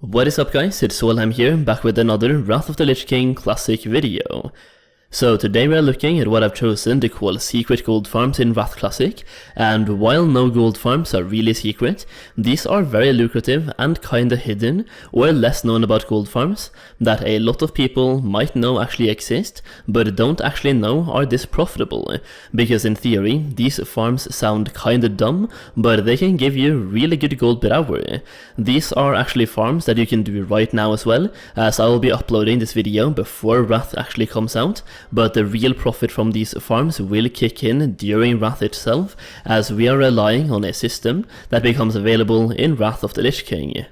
What is up guys, it's Solheim here, back with another Wrath of the Lich King Classic video. So today we are looking at what I've chosen to call secret gold farms in Wrath Classic, and while no gold farms are really secret, these are very lucrative and kinda hidden or less known about gold farms that a lot of people might know actually exist, but don't actually know are this profitable, because in theory these farms sound kinda dumb, but they can give you really good gold per hour. These are actually farms that you can do right now as well, as I will be uploading this video before Wrath actually comes out. But the real profit from these farms will kick in during Wrath itself, as we are relying on a system that becomes available in Wrath of the Lich King.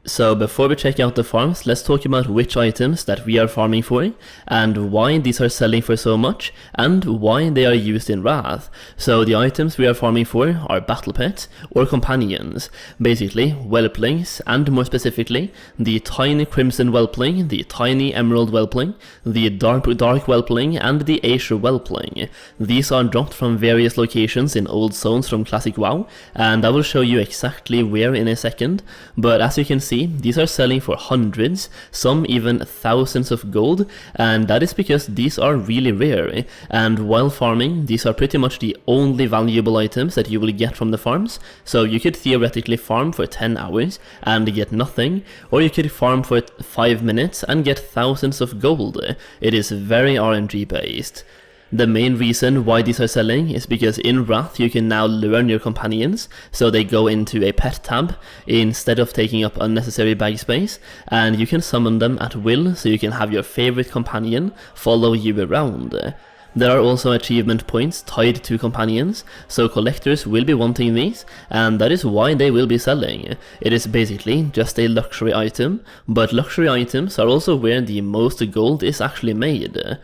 So before we check out the farms, let's talk about which items that we are farming for, and why these are selling for so much, and why they are used in Wrath. So the items we are farming for are battle pets, or companions, basically whelplings, and more specifically, the tiny crimson whelpling, the tiny emerald whelpling, the dark whelpling, and the Azure whelpling. These are dropped from various locations in old zones from Classic WoW, and I will show you exactly where in a second, but as you can see, these are selling for hundreds, some even thousands of gold, and that is because these are really rare, and while farming, these are pretty much the only valuable items that you will get from the farms. So you could theoretically farm for 10 hours and get nothing, or you could farm for 5 minutes and get thousands of gold. It is very RNG based. The main reason why these are selling is because in Wrath you can now learn your companions, so they go into a pet tab instead of taking up unnecessary bag space, and you can summon them at will, so you can have your favorite companion follow you around. There are also achievement points tied to companions, so collectors will be wanting these, and that is why they will be selling. It is basically just a luxury item, but luxury items are also where the most gold is actually made.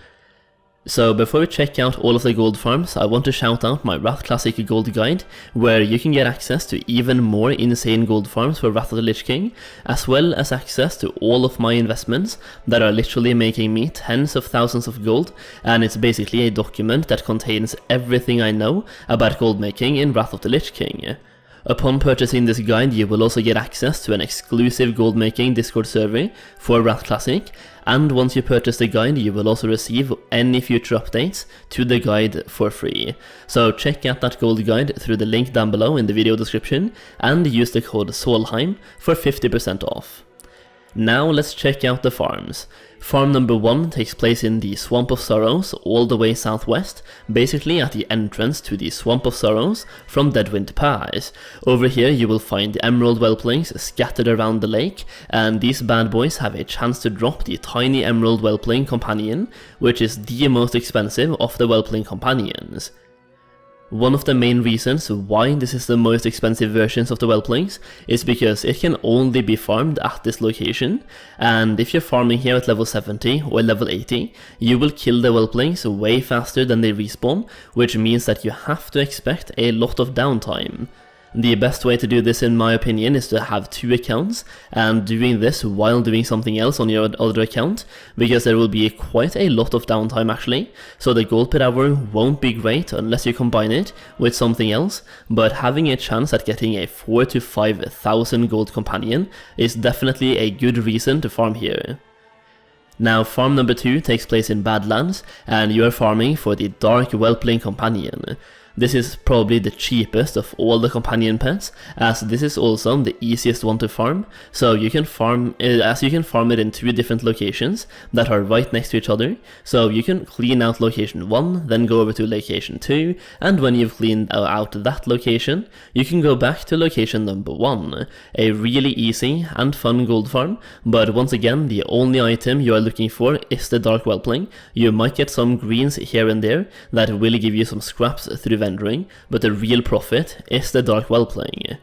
So before we check out all of the gold farms, I want to shout out my Wrath Classic Gold Guide, where you can get access to even more insane gold farms for Wrath of the Lich King, as well as access to all of my investments that are literally making me tens of thousands of gold, and it's basically a document that contains everything I know about gold making in Wrath of the Lich King. Upon purchasing this guide, you will also get access to an exclusive gold making Discord server for Wrath Classic, and once you purchase the guide, you will also receive any future updates to the guide for free. So check out that gold guide through the link down below in the video description, and use the code SOLHEIM for 50% off. Now let's check out the farms. Farm number 1 takes place in the Swamp of Sorrows, all the way southwest, basically at the entrance to the Swamp of Sorrows from Deadwind Pass. Over here you will find the emerald whelplings scattered around the lake, and these bad boys have a chance to drop the tiny emerald whelpling companion, which is the most expensive of the whelpling companions. One of the main reasons why this is the most expensive versions of the whelplings is because it can only be farmed at this location, and if you're farming here at level 70 or level 80, you will kill the whelplings way faster than they respawn, which means that you have to expect a lot of downtime. The best way to do this, in my opinion, is to have 2 accounts, and doing this while doing something else on your other account, because there will be quite a lot of downtime actually, so the gold per hour won't be great unless you combine it with something else, but having a chance at getting a 4,000 to 5,000 gold companion is definitely a good reason to farm here. Now farm number 2 takes place in Badlands, and you are farming for the dark whelpling companion. This is probably the cheapest of all the companion pets, as this is also the easiest one to farm, so you can farm it in 2 different locations that are right next to each other. So you can clean out location 1, then go over to location 2, and when you've cleaned out that location, you can go back to location number 1. A really easy and fun gold farm, but once again, the only item you are looking for is the dark whelpling. You might get some greens here and there that will give you some scraps through vending, but the real profit is the dark whelpling.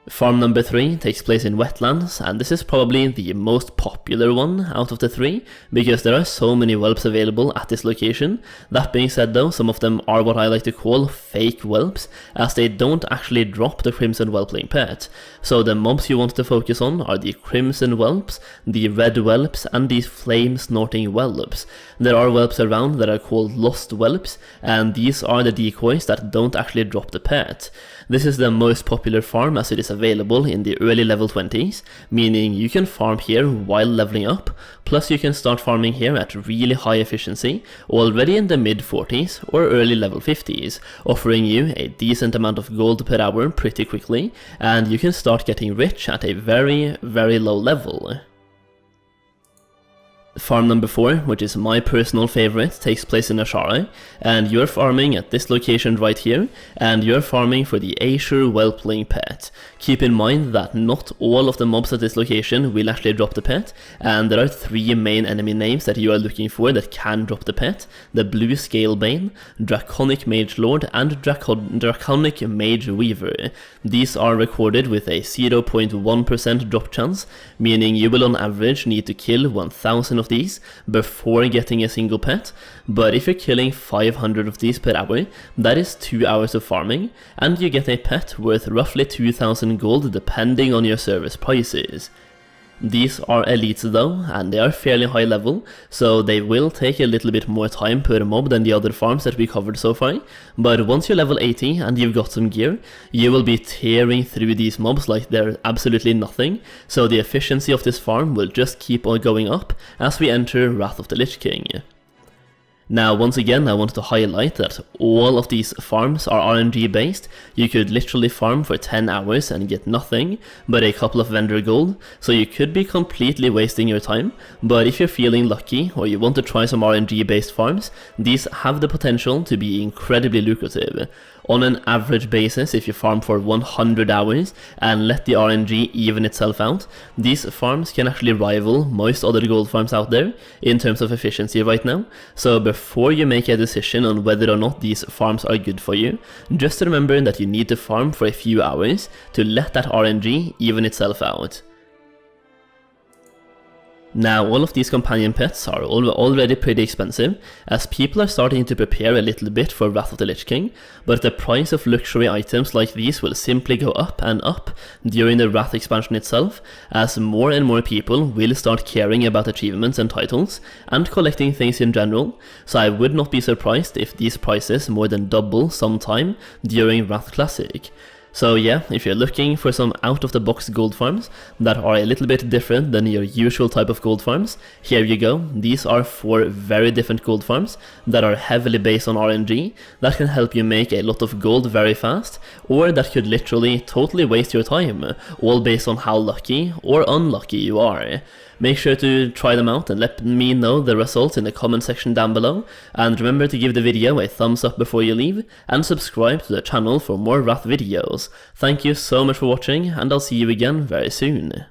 Farm number 3 takes place in Wetlands, and this is probably the most popular one out of the 3, because there are so many whelps available at this location. That being said though, some of them are what I like to call fake whelps, as they don't actually drop the crimson whelpling pet. So the mobs you want to focus on are the crimson whelps, the red whelps, and the flame snorting whelps. There are whelps around that are called lost whelps, and these are the decoys that don't actually drop the pet. This is the most popular farm as it is available in the early level 20s, meaning you can farm here while leveling up, plus you can start farming here at really high efficiency, already in the mid 40s or early level 50s, offering you a decent amount of gold per hour pretty quickly, and you can start getting rich at a very, very low level. Farm number 4, which is my personal favorite, takes place in Azure, and you're farming at this location right here, and you're farming for the Azure whelpling pet. Keep in mind that not all of the mobs at this location will actually drop the pet, and there are 3 main enemy names that you are looking for that can drop the pet: the Blue Scalebane, Draconic Mage Lord, and Draconic Mage Weaver. These are recorded with a 0.1% drop chance, meaning you will on average need to kill 1000 of these before getting a single pet, but if you're killing 500 of these per hour, that is 2 hours of farming, and you get a pet worth roughly 2000 gold depending on your service prices. These are elites though, and they are fairly high level, so they will take a little bit more time per mob than the other farms that we covered so far, but once you're level 80 and you've got some gear, you will be tearing through these mobs like they're absolutely nothing, so the efficiency of this farm will just keep on going up as we enter Wrath of the Lich King. Now, once again, I wanted to highlight that all of these farms are RNG based. You could literally farm for 10 hours and get nothing but a couple of vendor gold, so you could be completely wasting your time, but if you're feeling lucky or you want to try some RNG based farms, these have the potential to be incredibly lucrative. On an average basis, if you farm for 100 hours and let the RNG even itself out, these farms can actually rival most other gold farms out there in terms of efficiency right now. So before you make a decision on whether or not these farms are good for you, just remember that you need to farm for a few hours to let that RNG even itself out. Now, all of these companion pets are already pretty expensive, as people are starting to prepare a little bit for Wrath of the Lich King, but the price of luxury items like these will simply go up and up during the Wrath expansion itself, as more and more people will start caring about achievements and titles, and collecting things in general, so I would not be surprised if these prices more than double sometime during Wrath Classic. So yeah, if you're looking for some out-of-the-box gold farms that are a little bit different than your usual type of gold farms, here you go. These are 4 very different gold farms that are heavily based on RNG, that can help you make a lot of gold very fast, or that could literally totally waste your time, all based on how lucky or unlucky you are. Make sure to try them out and let me know the results in the comment section down below, and remember to give the video a thumbs up before you leave, and subscribe to the channel for more Wrath videos. Thank you so much for watching, and I'll see you again very soon.